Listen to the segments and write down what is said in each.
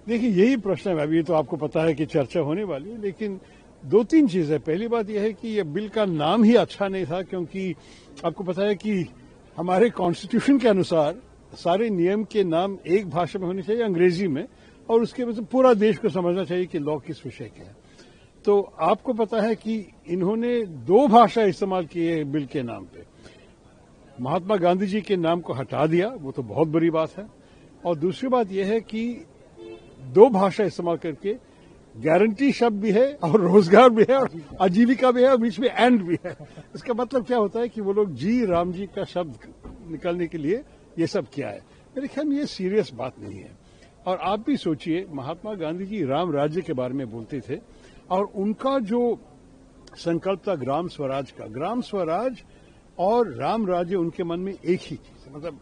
देखिए यही प्रश्न है। अभी तो आपको पता है कि चर्चा होने वाली है, लेकिन दो तीन चीजें। पहली बात यह है कि यह बिल का नाम ही अच्छा नहीं था, क्योंकि आपको पता है कि हमारे कॉन्स्टिट्यूशन के अनुसार सारे नियम के नाम एक भाषा में होने चाहिए, अंग्रेजी में, और उसके वजह से पूरा देश को समझना चाहिए कि लॉ किस विषय के है। तो आपको पता है कि इन्होंने दो भाषा इस्तेमाल की है बिल के नाम पे। महात्मा गांधी जी के नाम को हटा दिया, वो तो बहुत बड़ी बात है। और दूसरी बात यह है कि दो भाषा इस्तेमाल करके गारंटी शब्द भी है और रोजगार भी है और आजीविका भी है और बीच में एंड भी है। इसका मतलब क्या होता है कि वो लोग जी राम जी का शब्द निकालने के लिए ये सब किया है। मेरे ख्याल में ये सीरियस बात नहीं है। और आप भी सोचिए, महात्मा गांधी जी राम राज्य के बारे में बोलते थे और उनका जो संकल्प था ग्राम स्वराज का, ग्राम स्वराज और राम राज्य उनके मन में एक ही चीज है। मतलब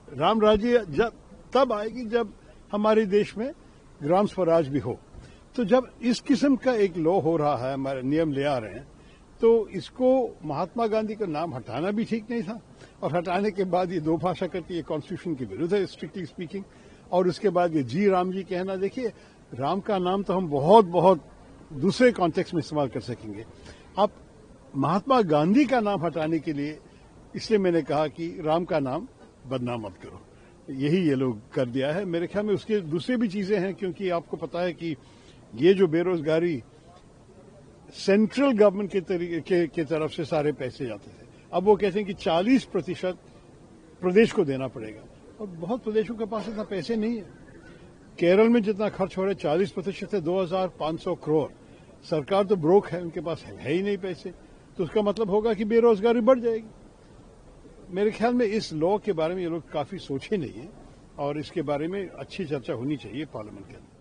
राम राज्य जब तब आएगी जब हमारे देश में ग्राम स्वराज भी हो। तो जब इस किस्म का एक लॉ हो रहा है, हमारे नियम ले आ रहे हैं, तो इसको महात्मा गांधी का नाम हटाना भी ठीक नहीं था। और हटाने के बाद ये दो भाषा करके ये कॉन्स्टिट्यूशन के विरुद्ध है, स्ट्रिक्टली स्पीकिंग। और उसके बाद ये जी राम जी कहना, देखिए राम का नाम तो हम बहुत बहुत दूसरे कॉन्टेक्स्ट में इस्तेमाल कर सकेंगे। आप महात्मा गांधी का नाम हटाने के लिए, इसलिए मैंने कहा कि राम का नाम बदनाम मत करो, यही ये लोग कर दिया है। मेरे ख्याल में उसके दूसरी भी चीजें हैं, क्योंकि आपको पता है कि ये जो बेरोजगारी सेंट्रल गवर्नमेंट के तरफ से सारे पैसे जाते थे, अब वो कहते हैं कि 40% प्रदेश को देना पड़ेगा, और बहुत प्रदेशों के पास इतना पैसे नहीं है। केरल में जितना खर्च हो रहा है 40% है 2500 करोड़। सरकार तो ब्रोक है, उनके पास है ही नहीं पैसे, तो उसका मतलब होगा कि बेरोजगारी बढ़ जाएगी। मेरे ख्याल में इस लॉ के बारे में ये लोग काफी सोचे नहीं है और इसके बारे में अच्छी चर्चा होनी चाहिए पार्लियामेंट के अंदर।